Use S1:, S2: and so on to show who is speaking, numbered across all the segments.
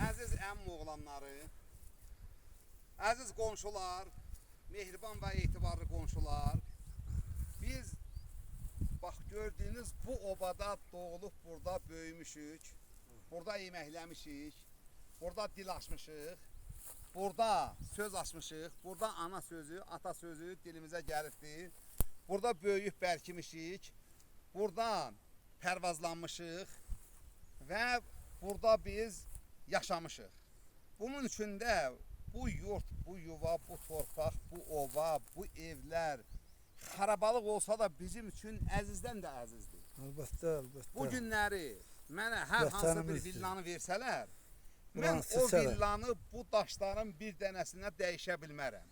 S1: Əziz əmm oğlanları, əziz qonşular, mehriban və etibarlı qonşular, biz bax gördüyünüz bu obada doğulub burada böyümüşük, burada yeməkləmişik, burada dil açmışıq, burada söz açmışıq, burada ana sözü, ata sözü dilimizə gəlibdir, burada böyüyüb bərkimişik, burada pərvazlanmışıq və burada biz yaşamışıq. Bunun üçün də bu yurt, bu yuva, bu torpaq, bu ova, bu evlər xarabalıq olsa da bizim üçün əzizdən də əzizdir.
S2: Əlbəttə, əlbəttə.
S1: Bu günləri mənə hər hansı bir villanı versələr, mən o villanı bu daşların bir dənəsinə dəyişə bilmərəm.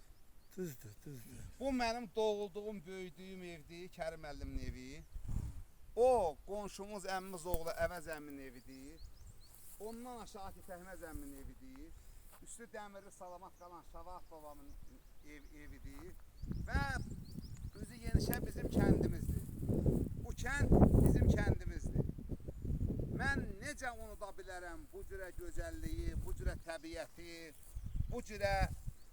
S2: Düzdür, düzdür.
S1: Bu mənim doğulduğum, böyüdüyüm evdir, Kərim əllimin evi. O, qonşumuz, əmmimiz oğlu Əvəz əmmin evidir. Ondan aşağı Təhməz əmmin evidir. Üstü dəmirli salamat qalan Şavat babamın evidir. Və üzü yenişə bizim kəndimizdir. Bu kənd bizim kəndimizdir. Mən necə unuda bilərəm bu cürə gözəlliyi, bu cürə təbiəti, bu cürə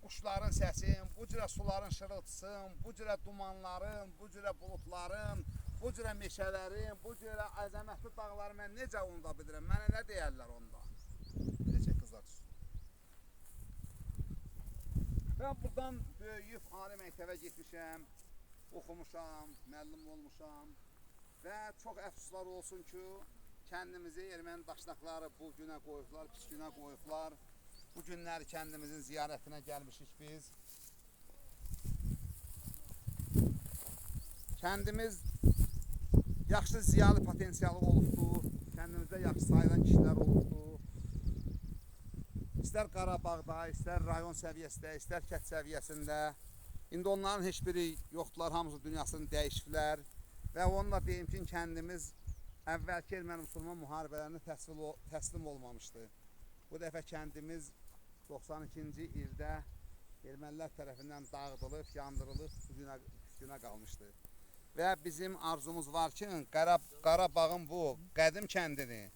S1: quşların səsin, bu cürə suların şırıltısın, bu cürə dumanların, bu cürə bulutların, bu cürə meşələrin, bu cürə əzəmətli dağları mən necə unuda bilirəm? Mənə nə deyərlər onda? Neçə qızlar tutsun. Mən buradan böyüyüb ali məktəbə getmişəm, oxumuşam, müəllim olmuşam və çox əfsuslar olsun ki, kəndimizi erməni daşnaqları bu günə qoyublar, pis günə qoyublar. Bu günləri kəndimizin ziyarətinə gəlmişik biz. Kəndimiz yaxşı ziyalı potensialı olubdur, kəndimizdə yaxşı sayılan kişilər olubdur. İstər Qarabağda, istər rayon səviyyəsində, istər kət səviyyəsində. İndi onların heç biri yoxdular, hamısı dünyasını dəyişiblər. Və onunla deyim ki, kəndimiz əvvəlki erməni-müsəlman müharibələrinə təslim olmamışdı. Bu dəfə kəndimiz 92-ci ildə ermənilər tərəfindən dağıdılıb, yandırılıb, günə qalmışdı. Və bizim arzumuz var ki, Qarabağın bu qədim kəndini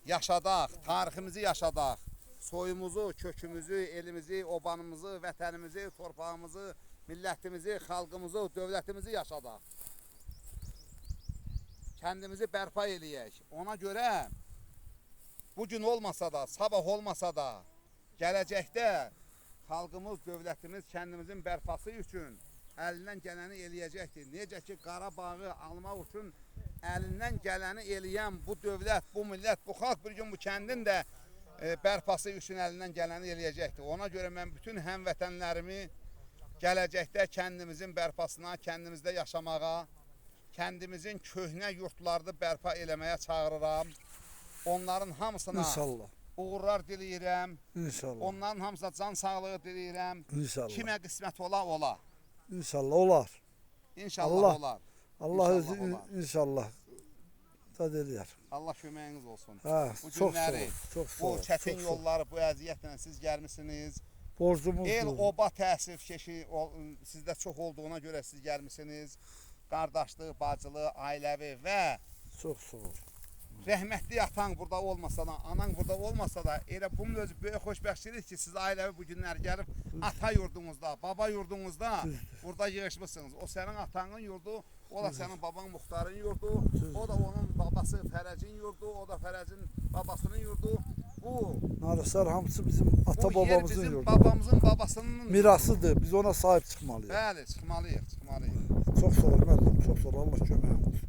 S1: yaşadaq, tariximizi yaşadaq, soyumuzu, kökümüzü, elimizi, obanımızı, vətənimizi, torpağımızı, millətimizi, xalqımızı, dövlətimizi yaşadaq. Kəndimizi bərpa eləyək. Ona görə bugün olmasa da, sabah olmasa da, gələcəkdə xalqımız, dövlətimiz kəndimizin bərpası üçün əlindən gələni eləyəcəkdir. Necə ki, Qarabağı almaq üçün əlindən gələni eləyən bu dövlət, bu millət, bu xalq bir gün bu kəndin də bərpası üçün əlindən gələni eləyəcəkdir. Ona görə mən bütün həmvətənlərimi gələcəkdə kəndimizin bərpasına, kəndimizdə yaşamağa, kəndimizin köhnə yurtlarını bərpa eləməyə çağırıram. Onların hamısına uğurlar diləyirəm.
S2: İnşallah.
S1: Onların hamısına can sağlığı diləyirəm.
S2: İnşallah.
S1: Kimə qismət ola.
S2: İnşallah olar.
S1: İnşallah olar.
S2: Allah özü inşallah tad eləyər.
S1: Allah köməyiniz olsun.
S2: Bu günləri,
S1: bu çətin yolları, bu əziyyətlə siz gəlmişsiniz.
S2: Borcumuzdur.
S1: El, oba təəssüf keşi sizdə çox olduğuna görə siz gəlmişsiniz. Qardaşlıq, bacılıq, ailəvi və
S2: çox sağ ol.
S1: Rəhmətli atan burada olmasa da, anan burada olmasa da, elə bunun özü böyük xoşbəxtçilik ki, siz ailəvi bu günlər gəlib ata yurdunuzda, baba yurdunuzda burada yığışmışsınız. O sənin atanın yurdu, o da sənin baban Muxtarın yurdu, o da onun babası Fərəcin yurdu, o da Fərəcin babasının yurdu. Bu
S2: Narıslar hamısı bizim ata-babamızın yurdu.
S1: Bu yer bizim babamızın babasının
S2: mirasıdır. Biz ona sahip çıxmalıyıq.
S1: Bəli, çıxmalıyıq.
S2: Çox sağ ol, müəllim. Çox sağ ol. Allah köməyin olsun.